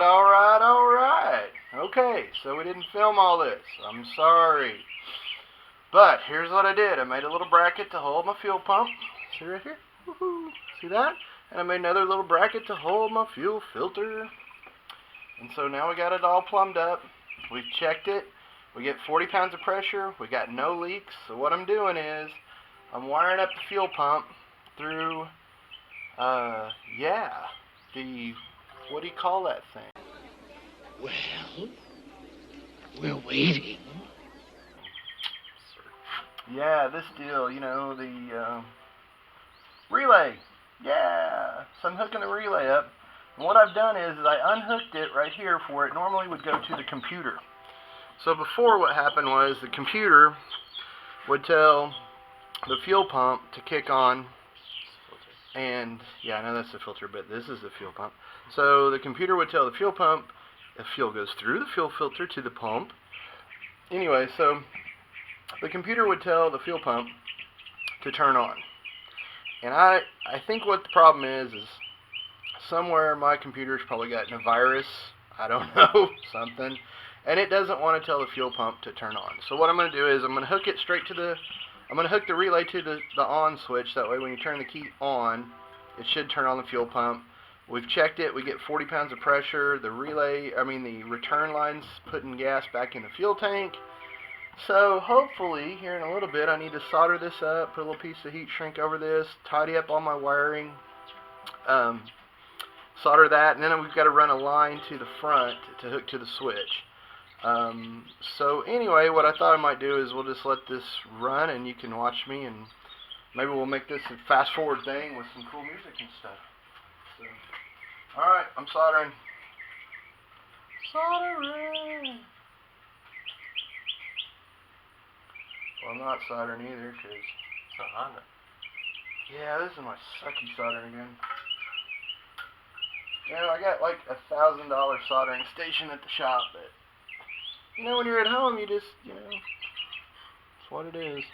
Alright. Okay, so we didn't film all this. I'm sorry. But here's what I did. I made a little bracket to hold my fuel pump. See right here? Woohoo! See that? And I made another little bracket to hold my fuel filter. And so now we got it all plumbed up. We've checked it. We get 40 pounds of pressure. We got no leaks. So what I'm doing is I'm wiring up the fuel pump through, the, what do you call that thing? Well, we're waiting. Yeah, this deal, you know, the relay. Yeah, so I'm hooking the relay up. And what I've done is I unhooked it right here for it normally would go to the computer. So before what happened was the computer would tell the fuel pump to kick on. And, yeah, I know that's the filter, but this is the fuel pump. So the computer would tell the fuel pump if fuel goes through the fuel filter to the pump. Anyway, so the computer would tell the fuel pump to turn on. And I think what the problem is somewhere my computer's probably gotten a virus, I don't know, something, and it doesn't want to tell the fuel pump to turn on. So what I'm going to do is I'm going to hook it straight to I'm going to hook the relay to the on switch. That way when you turn the key on, it should turn on the fuel pump. We've checked it. We get 40 pounds of pressure. The return line's putting gas back in the fuel tank. So hopefully here in a little bit I need to solder this up, put a little piece of heat shrink over this, tidy up all my wiring, solder that, and then we've got to run a line to the front to hook to the switch. So anyway, what I thought I might do is we'll just let this run and you can watch me, and maybe we'll make this a fast forward thing with some cool music and stuff. So, alright, I'm soldering. Well, I'm not soldering either because it's a Honda. Yeah, this is my sucky soldering gun. You know, I got like $1,000 soldering station at the shop, but you know, when you're at home, you just, you know, it's what it is.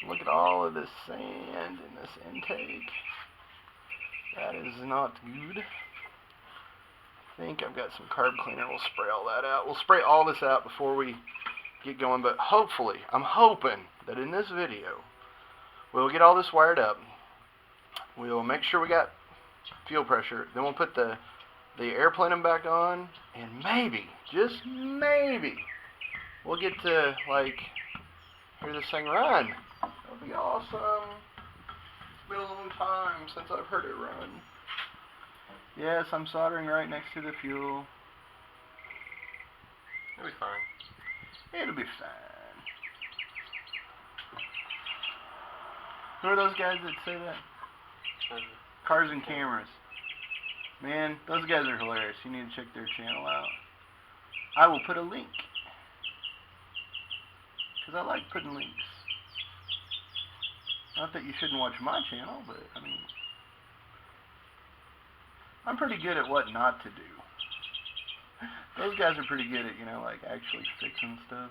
Look at all of this sand in this intake. That is not good. I think I've got some carb cleaner. We'll spray all that out. We'll spray all this out before we get going, but hopefully, I'm hoping that in this video, we'll get all this wired up. We'll make sure we got fuel pressure. Then we'll put the airplane back on, and maybe, just maybe, we'll get to, like, hear this thing run. That'll be awesome. It's been a long time since I've heard it run. Yes, I'm soldering right next to the fuel. It'll be fine. It'll be fine. Who are those guys that say that? Cars and Cameras. Man, those guys are hilarious. You need to check their channel out. I will put a link. Because I like putting links. Not that you shouldn't watch my channel, but, I mean, I'm pretty good at what not to do. Those guys are pretty good at, you know, like, actually fixing stuff.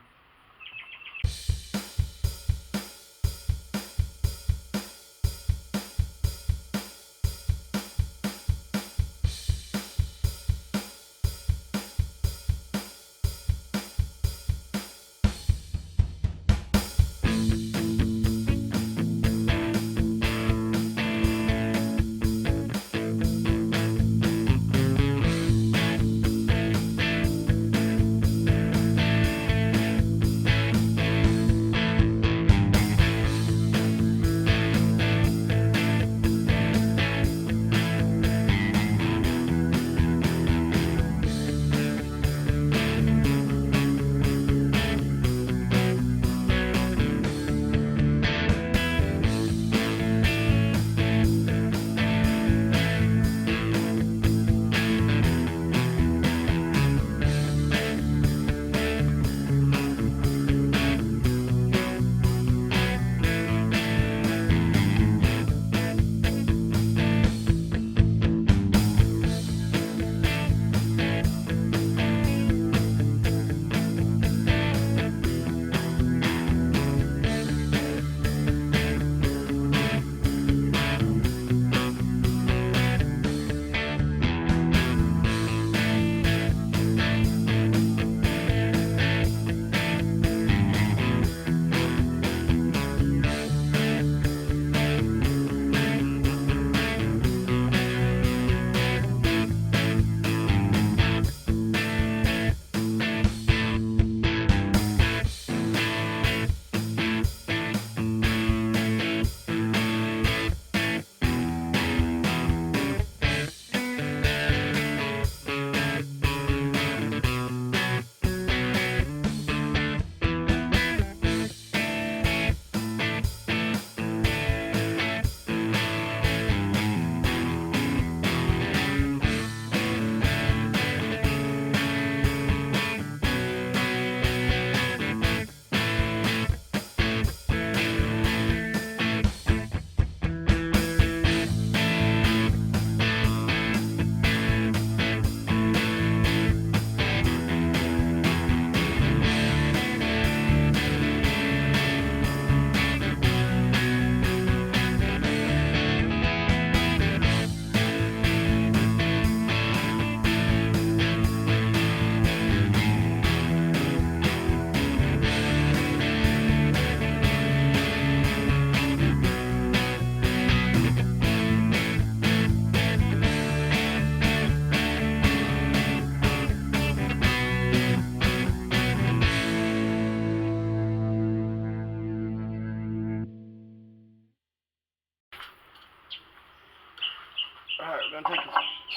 We're gonna take the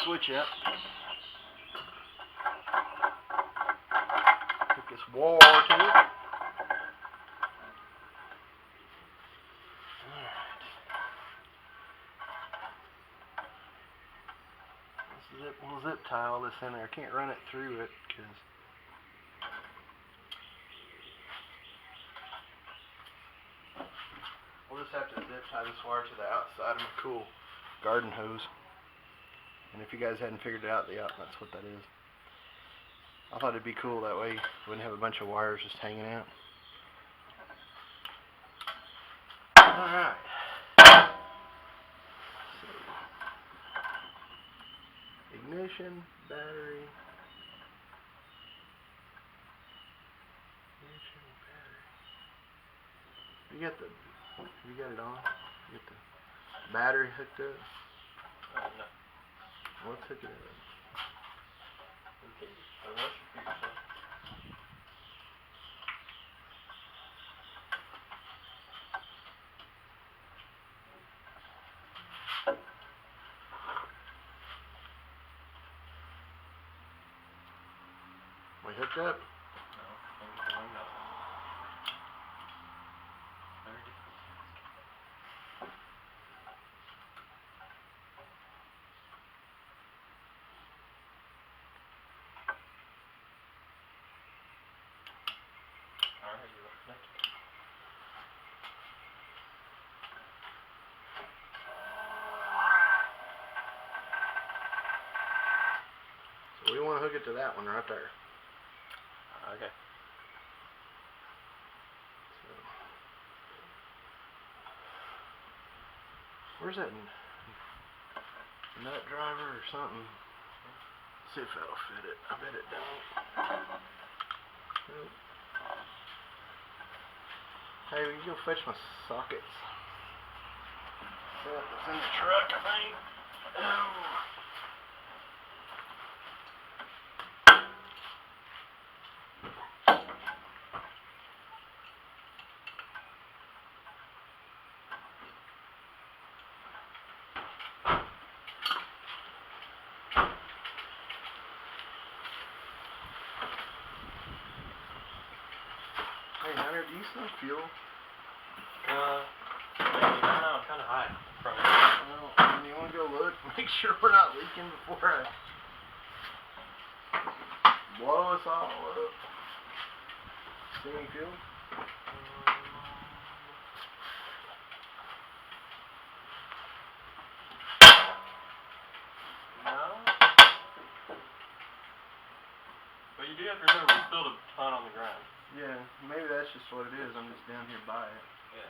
switch out. Take this wire to it. Alright. We'll zip tie all this in there. I can't run it through it because we'll just have to zip tie this wire to the outside of my cool garden hose. And if you guys hadn't figured it out, that's what that is. I thought it'd be cool that way. We wouldn't have a bunch of wires just hanging out. Alright. So, ignition, battery. Ignition, battery. You got it on? You got the battery hooked up? No. Let's hook it up. Okay. Unless you figure so. We hooked up? No. Maybe the one no. Very difficult. Alright, you're connected. So we want to hook it to that one right there. Okay. So, where's that nut driver or something? See if that'll fit it. I bet it don't. Nope. Hey, will you go fetch my sockets? Yeah, it's in the truck, I think. Oh. Hey Hunter, do you smell fuel? Maybe. I don't know. I'm kind of high from it. Well, you want to go look? Make sure we're not leaking before I blow us all up. See any fuel? No. But you do have to remember we spilled a ton on the ground. Yeah, maybe that's just what it is. I'm just down here by it. Yeah.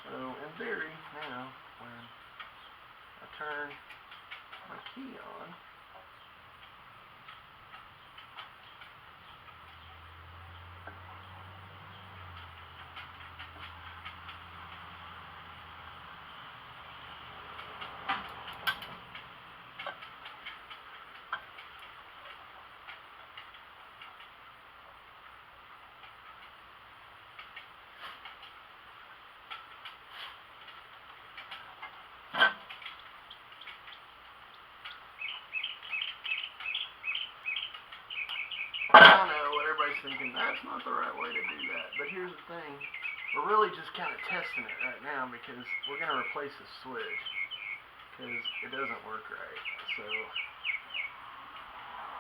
So, in theory, now, when I turn my key on, I know what everybody's thinking, that's not the right way to do that. But here's the thing, we're really just kind of testing it right now because we're going to replace the switch because it doesn't work right. So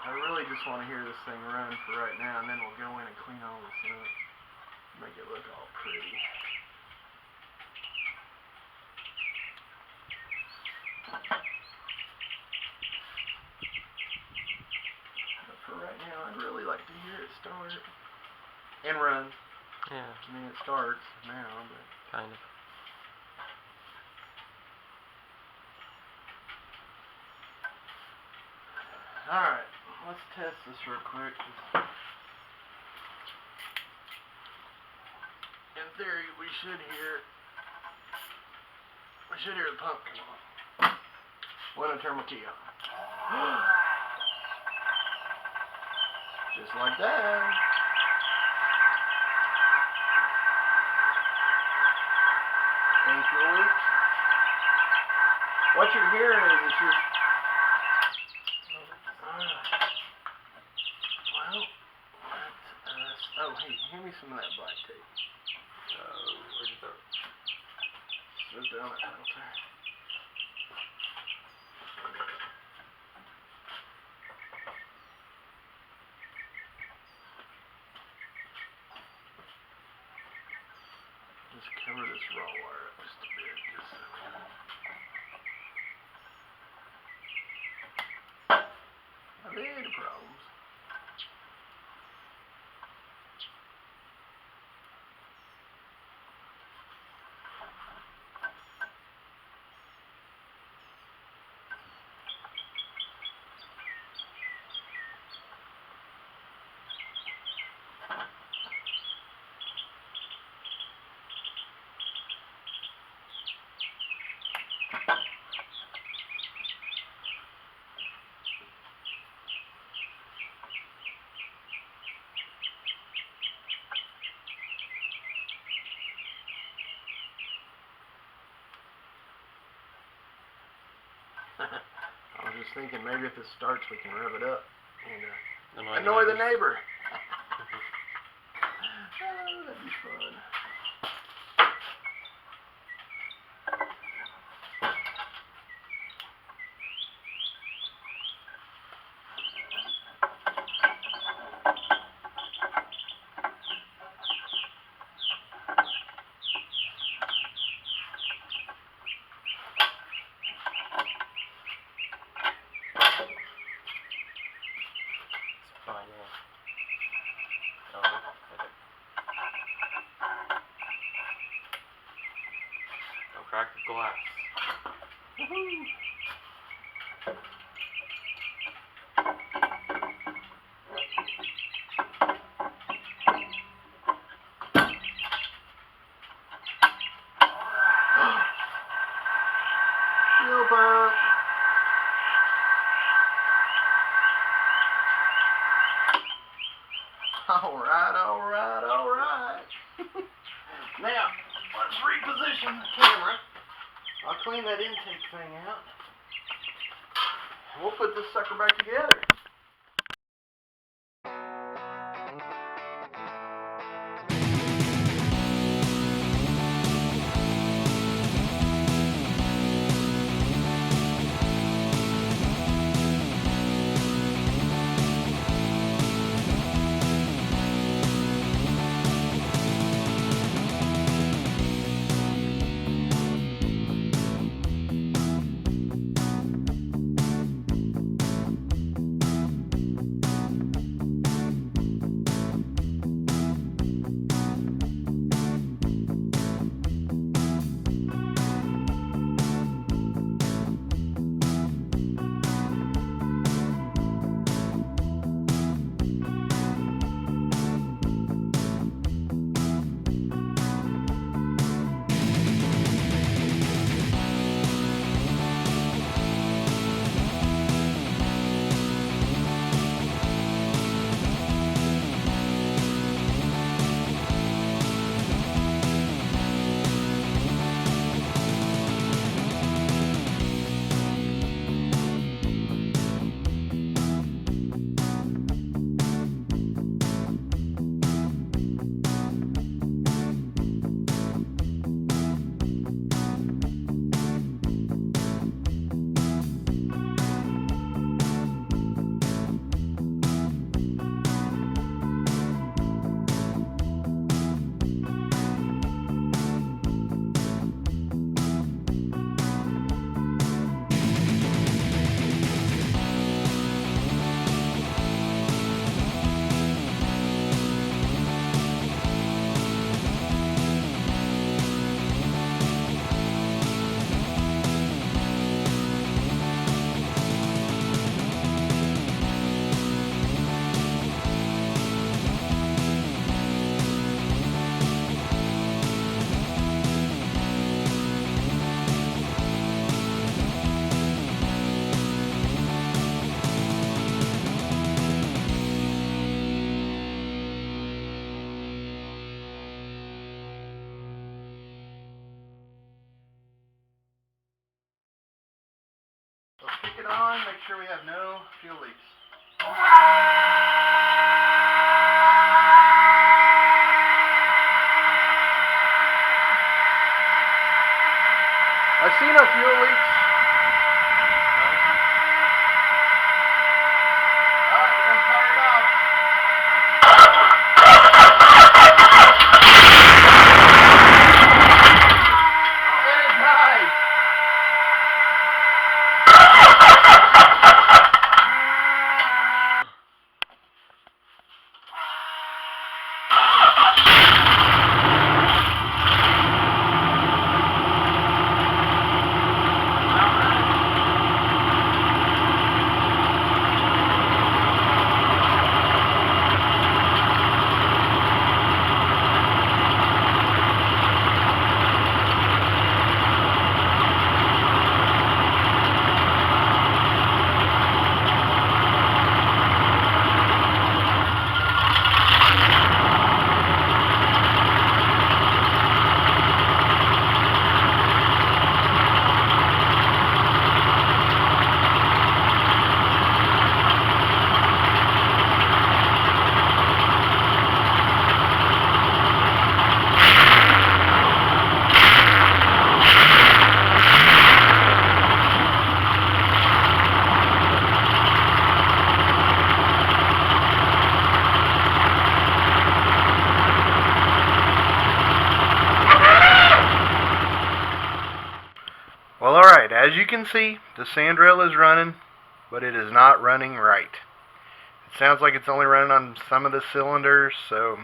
I really just want to hear this thing run for right now, and then we'll go in and clean all this up, make it look all pretty. For right now, I'd really like to hear it start and run. Yeah. I mean, it starts now, but Kind of. alright, let's test this real quick. In theory, we should hear the pump come on when I turn my key on. Just like that. Ankle weeks. What you're hearing is it's just. Oh, hey, hand me some of that black tape. Where'd you throw it? Just down that filter. Just cover this raw wire up just a bit. Just so. I've had problems. I was just thinking maybe if it starts we can rev it up and annoy the neighbor. Oh, that'd be fun. Don't crack the glass. Woohoo! Fuel pump. Alright, alright, alright. Now, let's reposition the camera. I'll clean that intake thing out. And we'll put this sucker back together. on, make sure we have no fuel leaks. I see no fuel leaks. Alright, we're gonna fire it off. And it died. Well, alright, as you can see, the sand rail is running, but it is not running right. It sounds like it's only running on some of the cylinders, so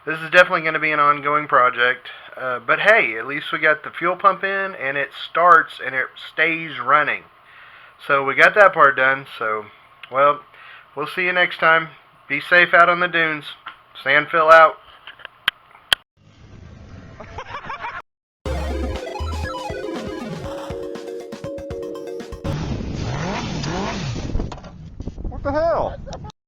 this is definitely going to be an ongoing project. But hey, at least we got the fuel pump in, and it starts and it stays running. So we got that part done, so, well, we'll see you next time. Be safe out on the dunes. Sandfill out. What the hell?